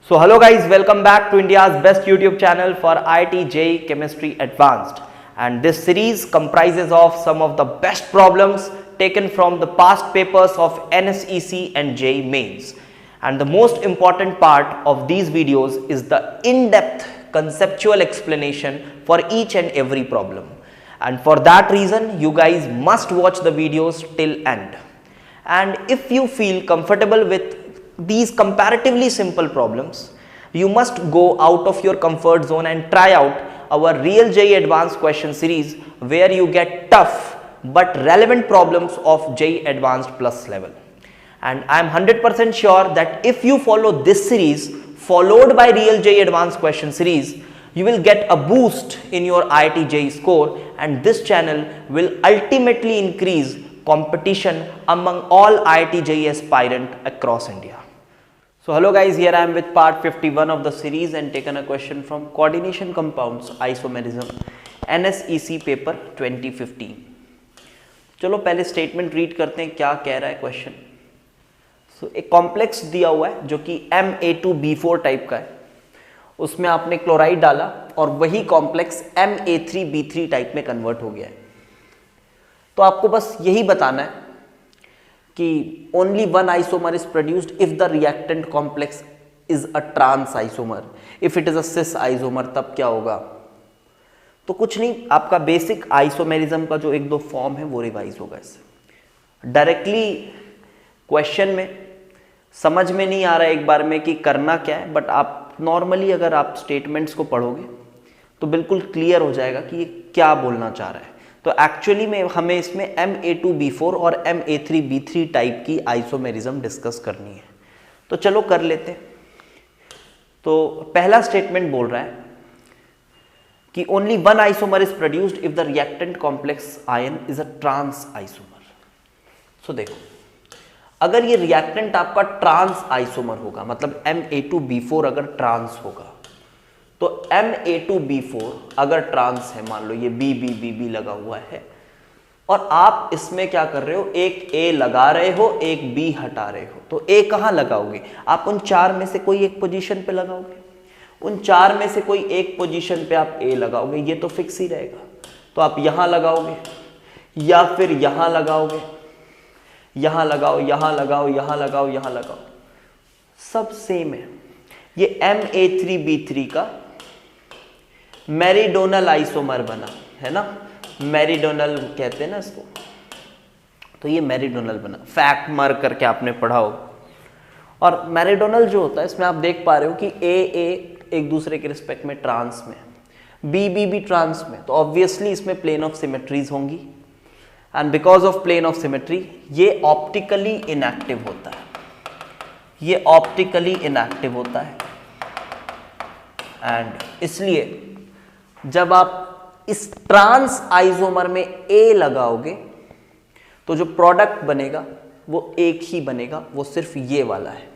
So hello guys, welcome back to India's best YouTube channel for IIT JEE Chemistry Advanced, and this series comprises of some of the best problems taken from the past papers of NSEC and JEE Mains. And the most important part of these videos is the in-depth conceptual explanation for each and every problem. And for that reason, you guys must watch the videos till end. And if you feel comfortable with these comparatively simple problems, you must go out of your comfort zone and try out our Real JEE Advanced question series, where you get tough but relevant problems of JEE Advanced Plus level. And I am 100% sure that if you follow this series followed by Real JEE Advanced question series, you will get a boost in your IIT JEE score, and this channel will ultimately increase competition among all IIT JEE aspirant across India. So hello guys, here I am with part 51 of the series and taken a question from Coordination Compounds Isomerism NSEC paper 2015. चलो पहले statement read करते हैं, क्या कह रहा है question. सो एक complex दिया हुआ है जो कि Ma2B4 टाइप का है. उसमें आपने क्लोराइड डाला और वही कॉम्प्लेक्स Ma3B3 टाइप में कन्वर्ट हो गया है. तो आपको बस यही बताना है कि only one isomer is produced if the reactant complex is a trans isomer. If it is a cis isomer तब क्या होगा. तो कुछ नहीं, आपका बेसिक आइसोमेरिज्म का जो एक दो फॉर्म है वो रिवाइज होगा. इससे डायरेक्टली क्वेश्चन में समझ में नहीं आ रहा है एक बार में कि करना क्या है, बट आप नॉर्मली अगर आप स्टेटमेंट्स को पढ़ोगे तो बिल्कुल क्लियर हो जाएगा कि ये क्या बोलना चाह रहा है. तो एक्चुअली में हमें इसमें Ma2B4 और Ma3B3 टाइप की आइसोमेरिज्म डिस्कस करनी है. तो चलो कर लेते हैं. तो पहला स्टेटमेंट बोल रहा है कि only one isomer is produced if the reactant complex ion is a trans isomer. So देखो, अगर ये रिएक्टेंट आपका ट्रांस आइसोमर होगा, मतलब Ma2B4 अगर ट्रांस होगा, तो Ma2B4 अगर ट्रांस है, मान लो ये BB लगा हुआ है और आप इसमें क्या कर रहे हो, एक A लगा रहे हो, एक B हटा रहे हो. तो A कहाँ लगाओगे, आप उन चार में से कोई एक पोजीशन पे लगाओगे. उन चार में से कोई एक पोजीशन पे आप A लगाओगे, ये तो फिक्स ही रहेगा. तो आप यहां लगाओगे या फिर यहां लगाओगे, यहां लगाओ, यहां लगाओ, यहां लगाओ, यहां लगाओ, सब सेम है. ये Ma3B3 का मेरिडोनल आइसोमर बना है ना, मेरिडोनल कहते हैं ना इसको. तो ये मेरिडोनल बना, फैक्ट मार्क करके आपने पढ़ा हो. और मेरिडोनल जो होता है, इसमें आप देख पा रहे हो कि A एक दूसरे के रिस्पेक्ट में ट्रांस में, B भी ट्रांस में. तो ऑब्वियसली इसमें प्लेन ऑफ सिमेट्रीज होंगी, and because of plane of symmetry ये ऑप्टिकली इनएक्टिव होता है. ये ऑप्टिकली इनएक्टिव होता है, एंड इसलिए जब आप इस ट्रांस आइसोमर में A लगाओगे तो जो प्रोडक्ट बनेगा वो एक ही बनेगा, वो सिर्फ ये वाला है.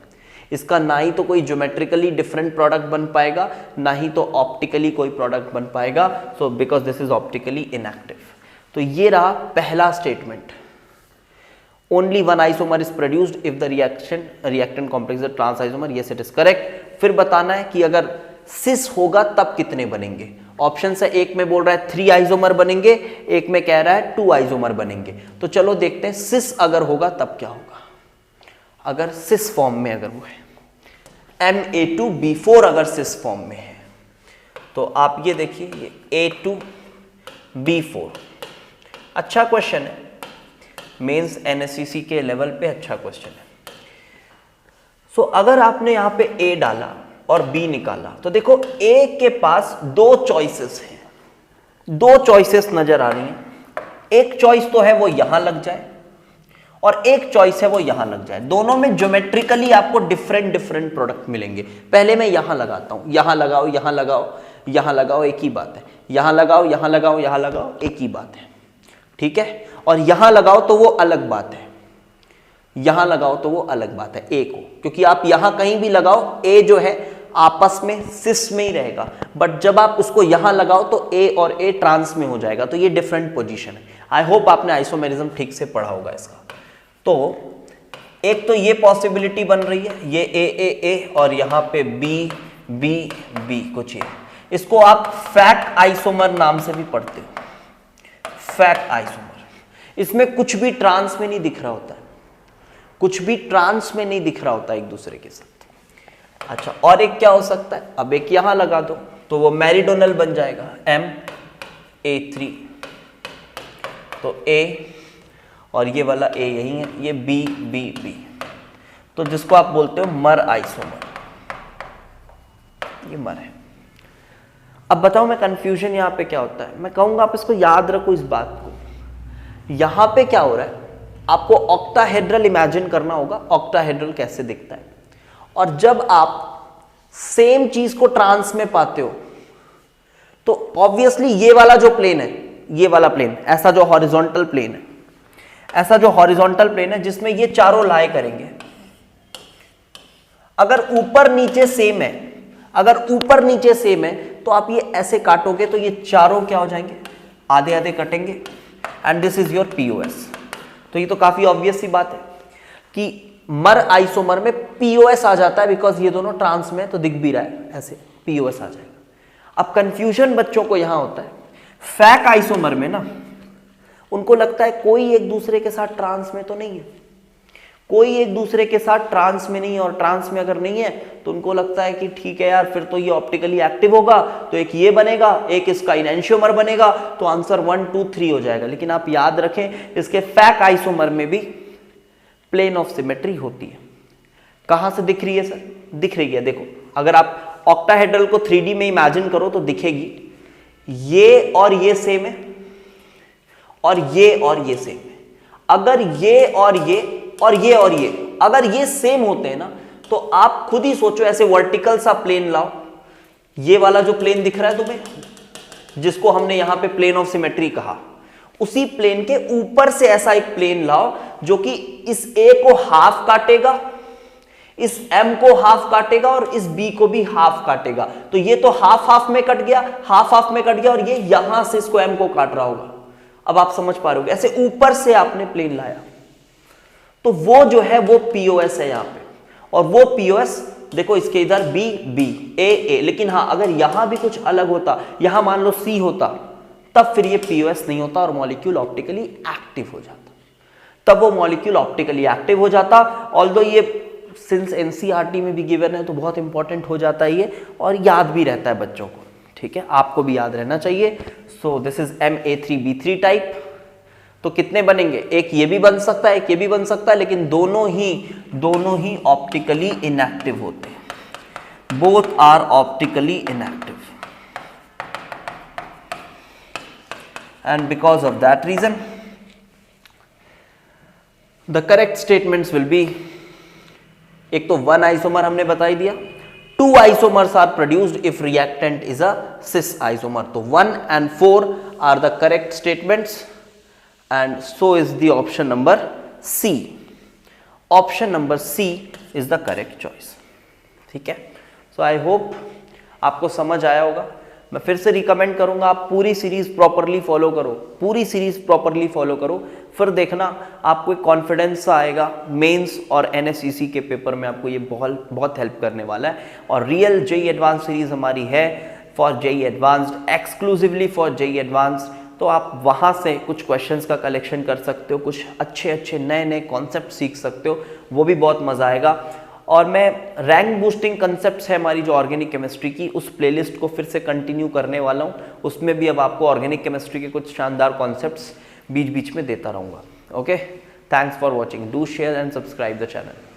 इसका ना ही तो कोई ज्योमेट्रिकली डिफरेंट प्रोडक्ट बन पाएगा, ना ही तो ऑप्टिकली कोई प्रोडक्ट बन पाएगा. So because this is optically inactive. तो ये रहा पहला statement, only one isomer is produced if the reactant complex is trans isomer. Yes it is correct. फिर बताना है कि अगर सिस होगा तब कितने बनेंगे. ऑप्शन से एक में बोल रहा है 3 आइसोमर बनेंगे, एक में कह रहा है 2 आइसोमर बनेंगे. तो चलो देखते हैं सिस अगर होगा तब क्या होगा. अगर सिस फॉर्म में अगर वो है, Ma2B4 अगर सिस फॉर्म में है, तो आप ये देखिए, ये A2B4 अच्छा क्वेश्चन है, मेंस NSEC के लेवल पे अच्छा क्वेश्चन है. सो अगर आपने यहां पे A डाला और B निकाला, तो देखो A के पास दो चॉइसेस हैं, दो चॉइसेस नजर आ रही हैं. एक चॉइस तो है वो यहां लग जाए और एक चॉइस है वो यहां लग जाए. दोनों में ज्योमेट्रिकली आपको डिफरेंट प्रोडक्ट मिलेंगे. पहले मैं यहां लगाता हूं, यहां लगाओ, यहां लगाओ, यहां लगाओ, एक ही बात है. यहां लगाओ, यहां लगाओ, यहां लगाओ, एक ही बात है. ठीक है. और यहां लगाओ तो वो अलग बात है, यहां लगाओ तो वो अलग बात है. A को, क्योंकि आप यहां कहीं भी लगाओ, A जो है आपस में सिस में ही रहेगा, बट जब आप उसको यहां लगाओ तो A और A ट्रांस में हो जाएगा. तो ये डिफरेंट पोजीशन है. आई होप आपने आइसोमेरिज्म ठीक से पढ़ा होगा इसका. तो एक तो ये पॉसिबिलिटी बन रही है, ये ए और यहां पे बी बी बी कुछ ये, इसको आप फैक आइसोमर नाम से भी पढ़ते हो, फैक आइसोमर। इसमें कुछ भी ट्रांस में नहीं दिख रहा होता है, कुछ भी ट्रांस में नहीं दिख रहा होता एक दूसरे के साथ। अच्छा, और एक क्या हो सकता है, अब एक यहां लगा दो तो वो मैरिडोनल बन जाएगा, MA3, तो A और ये वाला A यही है, ये B, तो जिसको आप बोलते हो मर आइसोमर, ये मर है। अब बताओ मैं कंफ्यूजन यहां पे क्या होता है, मैं कहूंगा आप इसको याद रखो इस बात को। यहां पे क्या हो रहा है, आपको ऑक्टाहेड्रल इमेजिन करना होगा, ऑक्टाहेड्रल कैसे दिखता है, और जब आप सेम चीज को ट्रांस में पाते हो तो ऑब्वियसली ये वाला जो प्लेन है, ये वाला प्लेन, ऐसा जो हॉरिजॉन्टल प्लेन है, ऐसा जो हॉरिजॉन्टल प्लेन है जिसमें ये चारों लाए करेंगे, अगर ऊपर नीचे सेम है, अगर ऊपर नीचे सेम है तो आप ये ऐसे काटोगे तो ये चारों क्या हो जाएंगे, आधे आधे कटेंगे, and this is your POS. तो ये तो काफी ऑब्वियस सी बात है कि मर आइसोमर में पीओएस आ जाता है, बिकॉज ये दोनों ट्रांस में तो दिख भी रहा है, ऐसे पीओएस आ जाएगा। अब कंफ्यूजन बच्चों को यहां होता है, फैक आइसोमर में ना उनको लगता है कोई एक दूसरे के साथ ट्रांस में तो नहीं है, कोई एक दूसरे के साथ ट्रांस में नहीं है, और ट्रांस में अगर नहीं है तो उनको लगता है कि ठीक है यार, फिर तो ये ऑप्टिकली एक्टिव होगा, तो एक ये बनेगा, एक इसका इनैंशियोमर बनेगा, तो आंसर 1 2 3 हो जाएगा। लेकिन आप याद रखें, इसके फैक आइसोमर में भी प्लेन ऑफ सिमेट्री होती है। कहां से दिख रही है सर, दिख रही है, देखो अगर आप ऑक्टाहेड्रल को 3D में इमेजिन करो तो दिखेगी, ये और ये सेम है, और ये सेम है। अगर ये और ये और ये और ये अगर ये सेम होते हैं ना, तो आप खुद ही सोचो, ऐसे वर्टिकल सा प्लेन लाओ, ये वाला जो प्लेन दिख रहा है तुम्हें, जिसको हमने यहां पे प्लेन ऑफ सिमेट्री कहा, उसी प्लेन के ऊपर से ऐसा एक प्लेन लाओ जो कि इस A को हाफ काटेगा, इस M को हाफ काटेगा, और इस B को भी हाफ काटेगा। तो ये तो हाफ हाफ में कट गया, हाफ हाफ में कट गया, और ये यहां से इसको M को काट रहा होगा। अब आप समझ पा रहे हो, ऐसे ऊपर से आपने प्लेन लाया, तो वो जो है वो पीओएस है यहां पे, और वो पीओएस देखो इसके इधर बी बी ए, लेकिन हाँ अगर यहां भी कुछ अलग होता, यहां मान लो सी होता, तब फिर ये पीओएस नहीं होता और मॉलिक्यूल ऑप्टिकली एक्टिव हो जाता, तब वो मॉलिक्यूल ऑप्टिकली एक्टिव हो जाता। ऑल्दो ये सिंस एनसीईआरटी में भी गिवन है तो बहुत इंपॉर्टेंट हो जाता है ये, और याद भी रहता है बच्चों को, ठीक है, आपको भी याद रहना चाहिए। So this is MA3B3 type. तो कितने बनेंगे, एक ये भी बन सकता है, एक ये भी बन सकता है, लेकिन दोनों ही ऑप्टिकली इनएक्टिव होते हैं, both are optically inactive, and because of that reason the correct statements will be, एक तो 1 आइसोमर हमने बताई दिया, 2 isomers are produced if reactant is a cis isomer, तो 1 and 4 are the correct statements, and so is the option number C. Option number C is the correct choice. ठीक है, so I hope आपको समझ आया होगा। मैं फिर से रिकमेंड करूंगा, आप पूरी सीरीज प्रॉपरली फॉलो करो, पूरी सीरीज प्रॉपरली फॉलो करो, फिर देखना आपको एक कॉन्फिडेंस आएगा, मेंस और एनएसईसी के पेपर में आपको ये बहुत हेल्प करने वाला है। और रियल जेईई एडवांस सीरीज हमारी है for JEE advanced, exclusively for JEE advanced, तो आप वहाँ से कुछ क्वेश्चंस का कलेक्शन कर सकते हो, कुछ अच्छे नए कॉन्सेप्ट सीख सकते हो, वो भी बहुत मज़ा आएगा। और मैं रैंक बूस्टिंग कंसेप्ट्स है हमारी जो ऑर्गेनिक केमिस्ट्री की, उस प्लेलिस्ट को फिर से कंटिन्यू करने वाला हूँ, उसमें भी अब आपको ऑर्गेनिक केमिस्ट्री के कुछ शानदार कॉन्सेप्ट्स बीच बीच में देता रहूँगा। Okay, thanks for watching, do share and subscribe the channel.